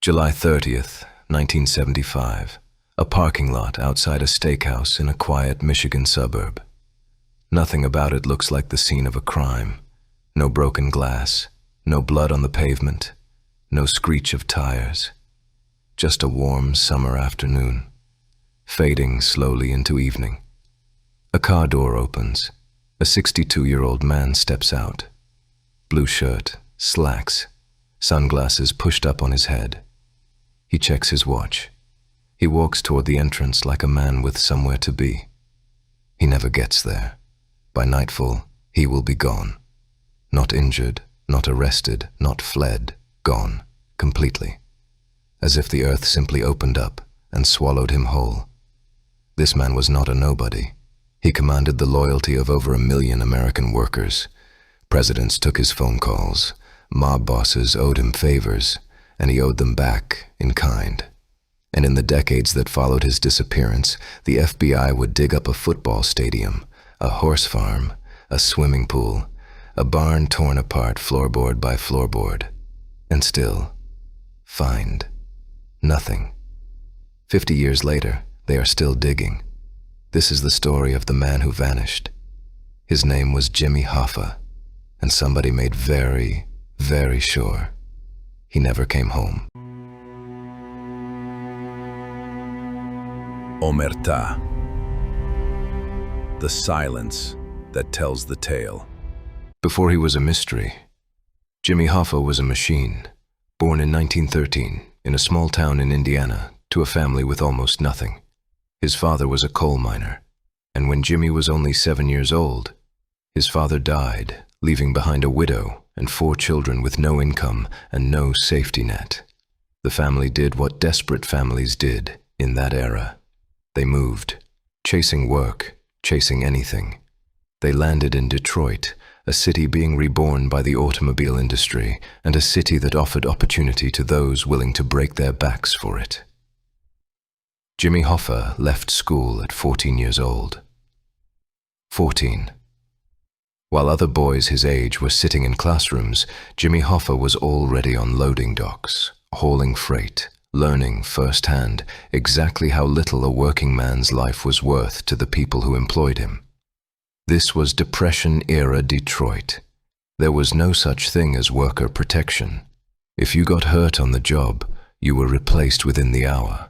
July 30th, 1975. A parking lot outside a steakhouse in a quiet Michigan suburb. Nothing about it looks like the scene of a crime. No broken glass, no blood on the pavement, no screech of tires. Just a warm summer afternoon, fading slowly into evening. A car door opens. A 62-year-old man steps out. Blue shirt, slacks, sunglasses pushed up on his head. He checks his watch. He walks toward the entrance like a man with somewhere to be. He never gets there. By nightfall, he will be gone. Not injured, not arrested, not fled, gone, completely. As if the earth simply opened up and swallowed him whole. This man was not a nobody. He commanded the loyalty of over 1 million American workers. Presidents took his phone calls. Mob bosses owed him favors, and he owed them back in kind. And in the decades that followed his disappearance, the FBI would dig up a football stadium, a horse farm, a swimming pool, a barn torn apart floorboard by floorboard, and still find nothing. 50 years later, they are still digging. This is the story of the man who vanished. His name was Jimmy Hoffa, and somebody made very, very sure he never came home. Omerta. The silence that tells the tale. Before he was a mystery, Jimmy Hoffa was a machine, born in 1913 in a small town in Indiana to a family with almost nothing. His father was a coal miner, and when Jimmy was only 7 years old, his father died, leaving behind a widow and 4 children with no income and no safety net. The family did what desperate families did in that era. They moved, chasing work, chasing anything. They landed in Detroit, a city being reborn by the automobile industry, and a city that offered opportunity to those willing to break their backs for it. Jimmy Hoffa left school at 14 years old. 14. While other boys his age were sitting in classrooms, Jimmy Hoffa was already on loading docks, hauling freight, learning firsthand exactly how little a working man's life was worth to the people who employed him. This was Depression-era Detroit. There was no such thing as worker protection. If you got hurt on the job, you were replaced within the hour.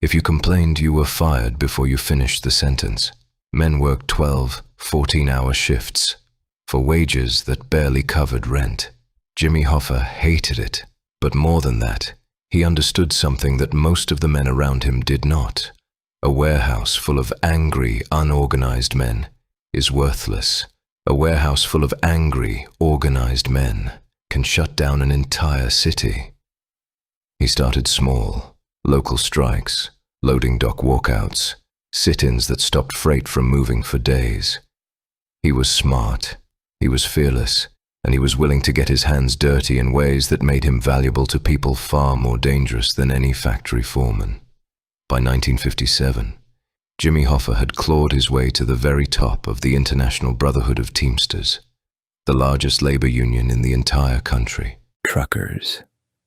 If you complained, you were fired before you finished the sentence. Men worked 12, 14-hour shifts for wages that barely covered rent. Jimmy Hoffa hated it, but more than that, he understood something that most of the men around him did not. A warehouse full of angry, unorganized men is worthless. A warehouse full of angry, organized men can shut down an entire city. He started small, local strikes, loading dock walkouts, sit-ins that stopped freight from moving for days. He was smart, he was fearless, and he was willing to get his hands dirty in ways that made him valuable to people far more dangerous than any factory foreman. By 1957, Jimmy Hoffa had clawed his way to the very top of the International Brotherhood of Teamsters, the largest labor union in the entire country. Truckers,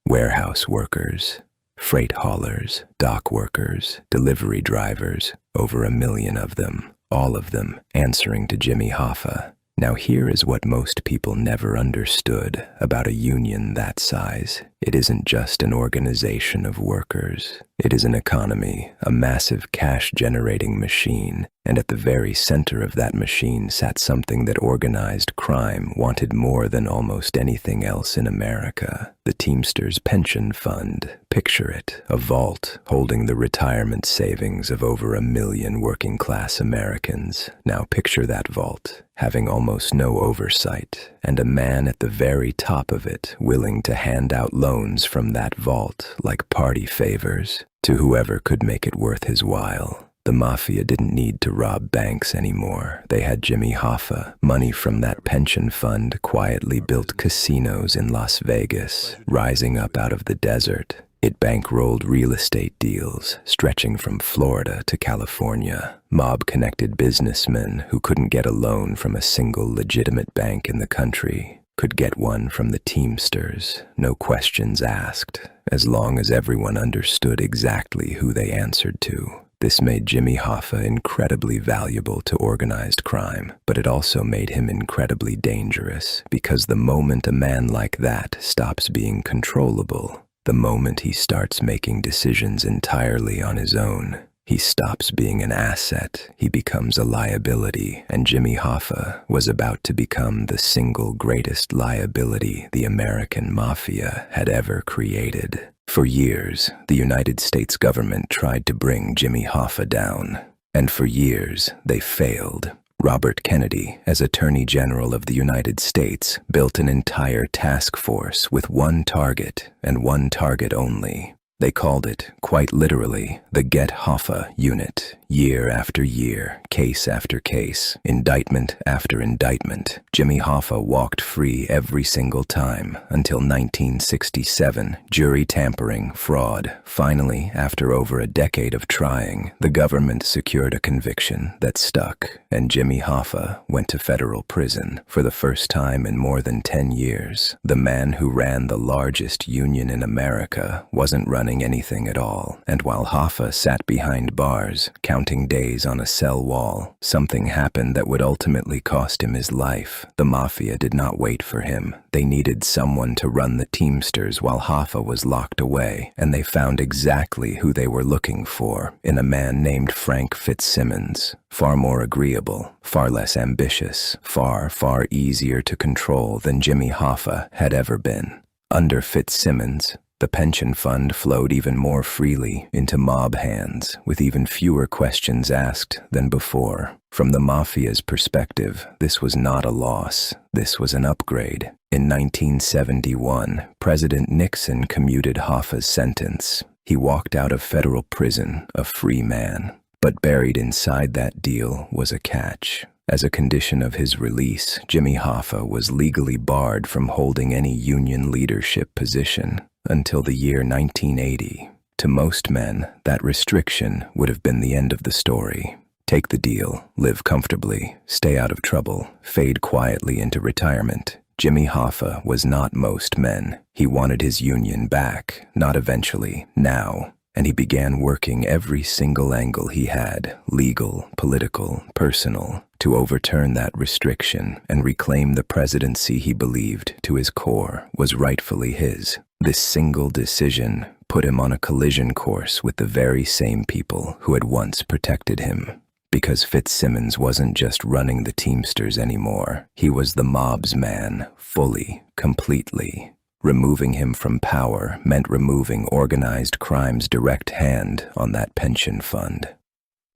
warehouse workers, freight haulers, dock workers, delivery drivers, over 1 million of them, all of them answering to Jimmy Hoffa. Now here is what most people never understood about a union that size. It isn't just an organization of workers. It is an economy, a massive cash-generating machine, and at the very center of that machine sat something that organized crime wanted more than almost anything else in America. The Teamsters Pension Fund. Picture it, a vault holding the retirement savings of over 1 million working-class Americans. Now picture that vault, having almost no oversight, and a man at the very top of it willing to hand out loans from that vault like party favors to whoever could make it worth his while. The Mafia didn't need to rob banks anymore. They had Jimmy Hoffa. Money from that pension fund quietly built casinos in Las Vegas, rising up out of the desert. It bankrolled real estate deals, stretching from Florida to California. Mob-connected businessmen who couldn't get a loan from a single legitimate bank in the country. could get one from the Teamsters, no questions asked, as long as everyone understood exactly who they answered to. This made Jimmy Hoffa incredibly valuable to organized crime, but it also made him incredibly dangerous, because the moment a man like that stops being controllable, the moment he starts making decisions entirely on his own, he stops being an asset, he becomes a liability, and Jimmy Hoffa was about to become the single greatest liability the American Mafia had ever created. For years, the United States government tried to bring Jimmy Hoffa down, and for years they failed. Robert Kennedy, as Attorney General of the United States, built an entire task force with one target and one target only. They called it, quite literally, the Get Hoffa Unit. Year after year, case after case, indictment after indictment, Jimmy Hoffa walked free every single time until 1967, jury tampering, fraud. Finally, after over a decade of trying, the government secured a conviction that stuck, and Jimmy Hoffa went to federal prison for the first time in more than 10 years. The man who ran the largest union in America wasn't running anything at all, and while Hoffa sat behind bars, counting days on a cell wall, something happened that would ultimately cost him his life. The Mafia did not wait for him. They needed someone to run the Teamsters while Hoffa was locked away, and they found exactly who they were looking for in a man named Frank Fitzsimmons. Far more agreeable, far less ambitious, far, far easier to control than Jimmy Hoffa had ever been. Under Fitzsimmons, the pension fund flowed even more freely into mob hands, with even fewer questions asked than before. From the Mafia's perspective, this was not a loss. This was an upgrade. In 1971, President Nixon commuted Hoffa's sentence. He walked out of federal prison a free man. But buried inside that deal was a catch. As a condition of his release, Jimmy Hoffa was legally barred from holding any union leadership position until the year 1980. To most men, that restriction would have been the end of the story. Take the deal, live comfortably, stay out of trouble, fade quietly into retirement. Jimmy Hoffa was not most men. He wanted his union back, not eventually, now. And he began working every single angle he had, legal, political, personal, to overturn that restriction and reclaim the presidency he believed, to his core, was rightfully his. This single decision put him on a collision course with the very same people who had once protected him. Because Fitzsimmons wasn't just running the Teamsters anymore, he was the mob's man, fully, completely. Removing him from power meant removing organized crime's direct hand on that pension fund.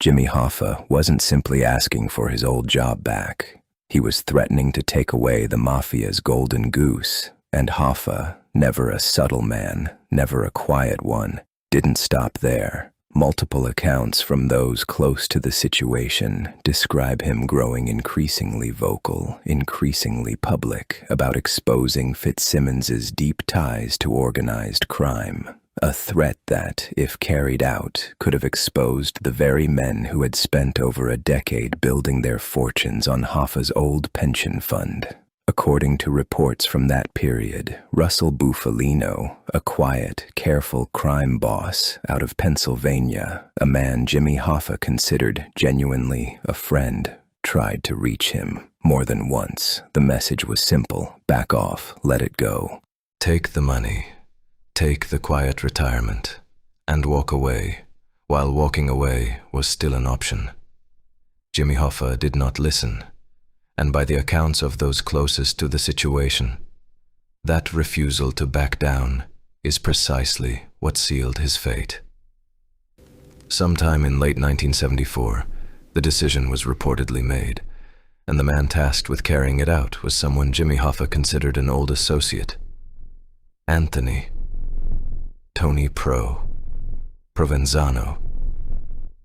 Jimmy Hoffa wasn't simply asking for his old job back. He was threatening to take away the Mafia's golden goose, and Hoffa, never a subtle man, never a quiet one, didn't stop there. Multiple accounts from those close to the situation describe him growing increasingly vocal, increasingly public about exposing Fitzsimmons's deep ties to organized crime. A threat that, if carried out, could have exposed the very men who had spent over a decade building their fortunes on Hoffa's old pension fund. According to reports from that period, Russell Bufalino, a quiet, careful crime boss out of Pennsylvania, a man Jimmy Hoffa considered genuinely a friend, tried to reach him. More than once, the message was simple: back off, let it go. Take the money, take the quiet retirement, and walk away, while walking away was still an option. Jimmy Hoffa did not listen. And by the accounts of those closest to the situation, that refusal to back down is precisely what sealed his fate. Sometime in late 1974, the decision was reportedly made, and the man tasked with carrying it out was someone Jimmy Hoffa considered an old associate. Anthony Tony Provenzano,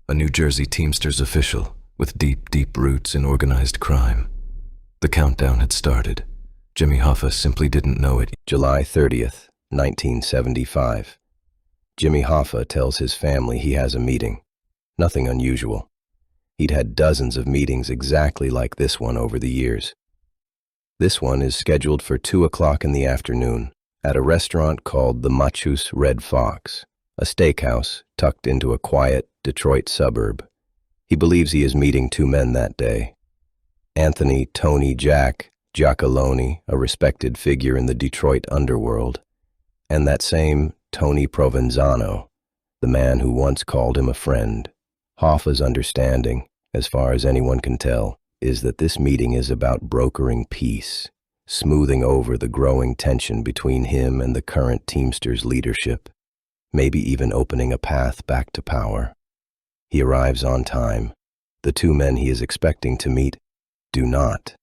a New Jersey Teamsters official with deep, deep roots in organized crime. The countdown had started. Jimmy Hoffa simply didn't know it. July 30th, 1975. Jimmy Hoffa tells his family he has a meeting. Nothing unusual. He'd had dozens of meetings exactly like this one over the years. This one is scheduled for 2 o'clock in the afternoon at a restaurant called the Machus Red Fox, a steakhouse tucked into a quiet Detroit suburb. He believes he is meeting two men that day. Anthony Tony Jack Giacalone, a respected figure in the Detroit underworld, and that same Tony Provenzano, the man who once called him a friend. Hoffa's understanding, as far as anyone can tell, is that this meeting is about brokering peace, smoothing over the growing tension between him and the current Teamsters leadership, maybe even opening a path back to power. He arrives on time. The two men he is expecting to meet do not.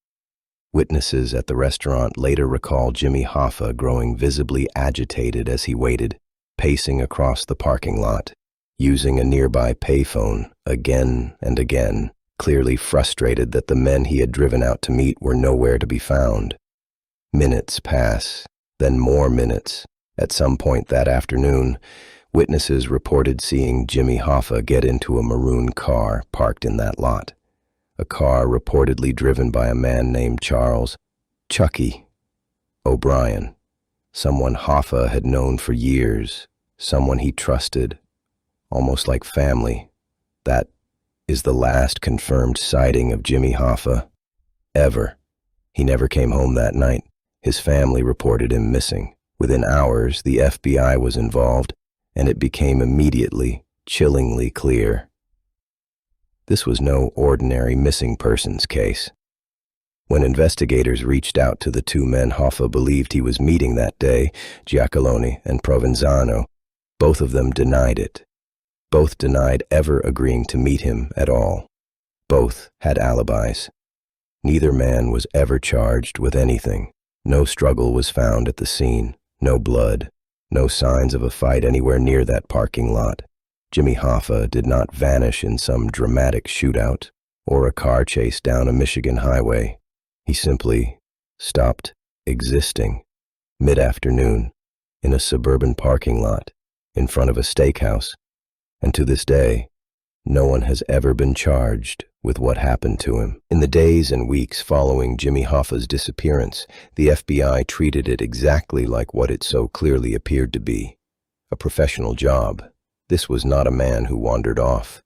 Witnesses at the restaurant later recall Jimmy Hoffa growing visibly agitated as he waited, pacing across the parking lot, using a nearby payphone again and again, clearly frustrated that the men he had driven out to meet were nowhere to be found. Minutes pass, then more minutes. At some point that afternoon, witnesses reported seeing Jimmy Hoffa get into a maroon car parked in that lot. A car reportedly driven by a man named Charles Chucky O'Brien, someone Hoffa had known for years, someone he trusted, almost like family. That is the last confirmed sighting of Jimmy Hoffa ever. He never came home that night. His family reported him missing. Within hours, the FBI was involved, and it became immediately, chillingly clear. This was no ordinary missing persons case. When investigators reached out to the two men Hoffa believed he was meeting that day, Giacalone and Provenzano, both of them denied it. Both denied ever agreeing to meet him at all. Both had alibis. Neither man was ever charged with anything. No struggle was found at the scene, no blood, no signs of a fight anywhere near that parking lot. Jimmy Hoffa did not vanish in some dramatic shootout or a car chase down a Michigan highway. He simply stopped existing mid-afternoon in a suburban parking lot in front of a steakhouse. And to this day, no one has ever been charged with what happened to him. In the days and weeks following Jimmy Hoffa's disappearance, the FBI treated it exactly like what it so clearly appeared to be, a professional job. This was not a man who wandered off.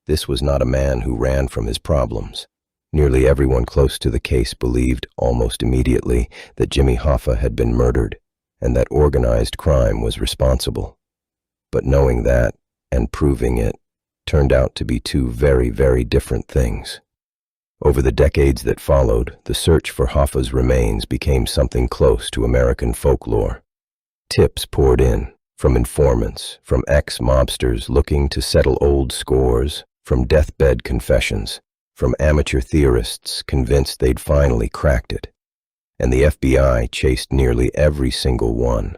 This was not a man who ran from his problems. Nearly everyone close to the case believed, almost immediately, that Jimmy Hoffa had been murdered and that organized crime was responsible. But knowing that, and proving it, turned out to be two very, very different things. Over the decades that followed, the search for Hoffa's remains became something close to American folklore. Tips poured in, from informants, from ex-mobsters looking to settle old scores, from deathbed confessions, from amateur theorists convinced they'd finally cracked it. And the FBI chased nearly every single one.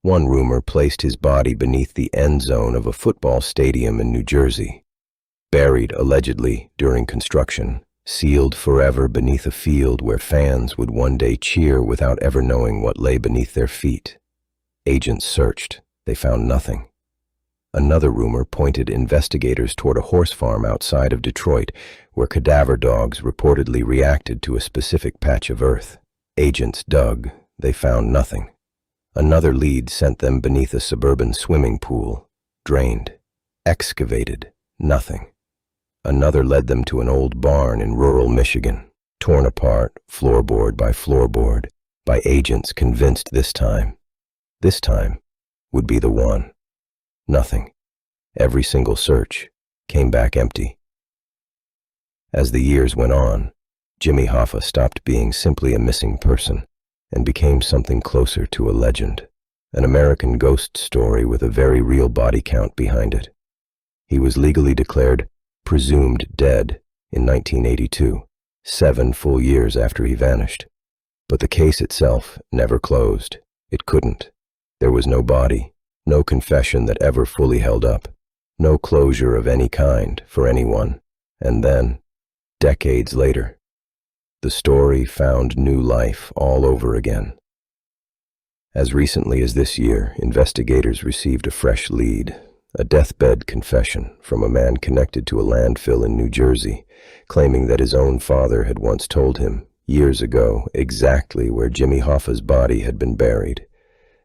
One rumor placed his body beneath the end zone of a football stadium in New Jersey, buried allegedly during construction, sealed forever beneath a field where fans would one day cheer without ever knowing what lay beneath their feet. Agents searched. They found nothing. Another rumor pointed investigators toward a horse farm outside of Detroit, where cadaver dogs reportedly reacted to a specific patch of earth. Agents dug. They found nothing. Another lead sent them beneath a suburban swimming pool, drained, excavated, nothing. Another led them to an old barn in rural Michigan, torn apart, floorboard by floorboard, by agents convinced this time would be the one. Nothing. Every single search came back empty. As the years went on, Jimmy Hoffa stopped being simply a missing person and became something closer to a legend, an American ghost story with a very real body count behind it. He was legally declared presumed dead in 1982, 7 full years after he vanished. But the case itself never closed. It couldn't. There was no body, no confession that ever fully held up, no closure of any kind for anyone. And then, decades later, the story found new life all over again. As recently as this year, investigators received a fresh lead, a deathbed confession from a man connected to a landfill in New Jersey, claiming that his own father had once told him Years ago, exactly where Jimmy Hoffa's body had been buried,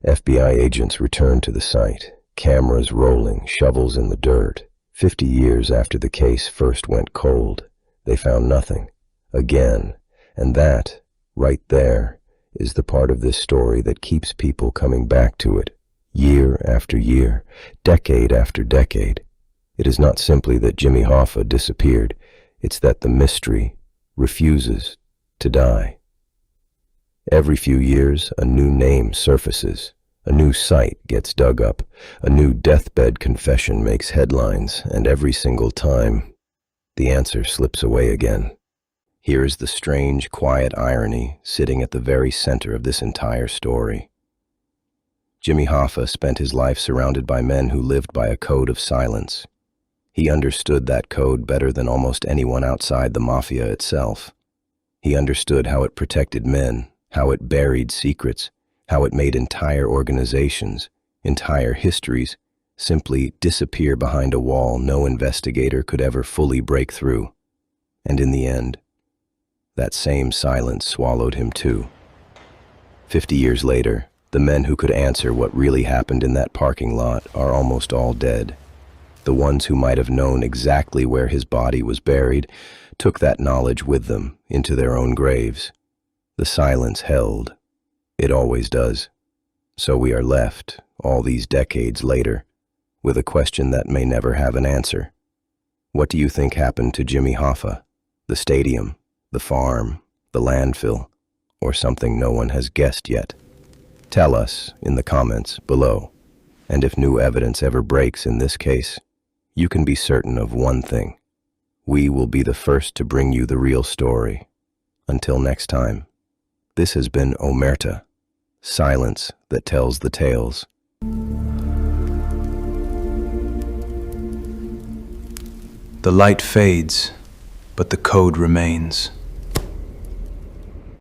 FBI agents returned to the site, cameras rolling, shovels in the dirt. 50 years after the case first went cold, they found nothing. Again, and that, right there, is the part of this story that keeps people coming back to it, year after year, decade after decade. It is not simply that Jimmy Hoffa disappeared, it's that the mystery refuses to die. Every few years, a new name surfaces, a new site gets dug up, a new deathbed confession makes headlines, and every single time, the answer slips away again. Here is the strange, quiet irony sitting at the very center of this entire story. Jimmy Hoffa spent his life surrounded by men who lived by a code of silence. He understood that code better than almost anyone outside the Mafia itself. He understood how it protected men, how it buried secrets, how it made entire organizations, entire histories, simply disappear behind a wall no investigator could ever fully break through. And in the end, that same silence swallowed him too. 50 years later, the men who could answer what really happened in that parking lot are almost all dead. The ones who might have known exactly where his body was buried took that knowledge with them into their own graves. The silence held. It always does. So we are left, all these decades later, with a question that may never have an answer. What do you think happened to Jimmy Hoffa? The stadium, the farm, the landfill, or something no one has guessed yet? Tell us in the comments below. And if new evidence ever breaks in this case, you can be certain of one thing. We will be the first to bring you the real story. Until next time, this has been Omerta, silence that tells the tales. The light fades, but the code remains.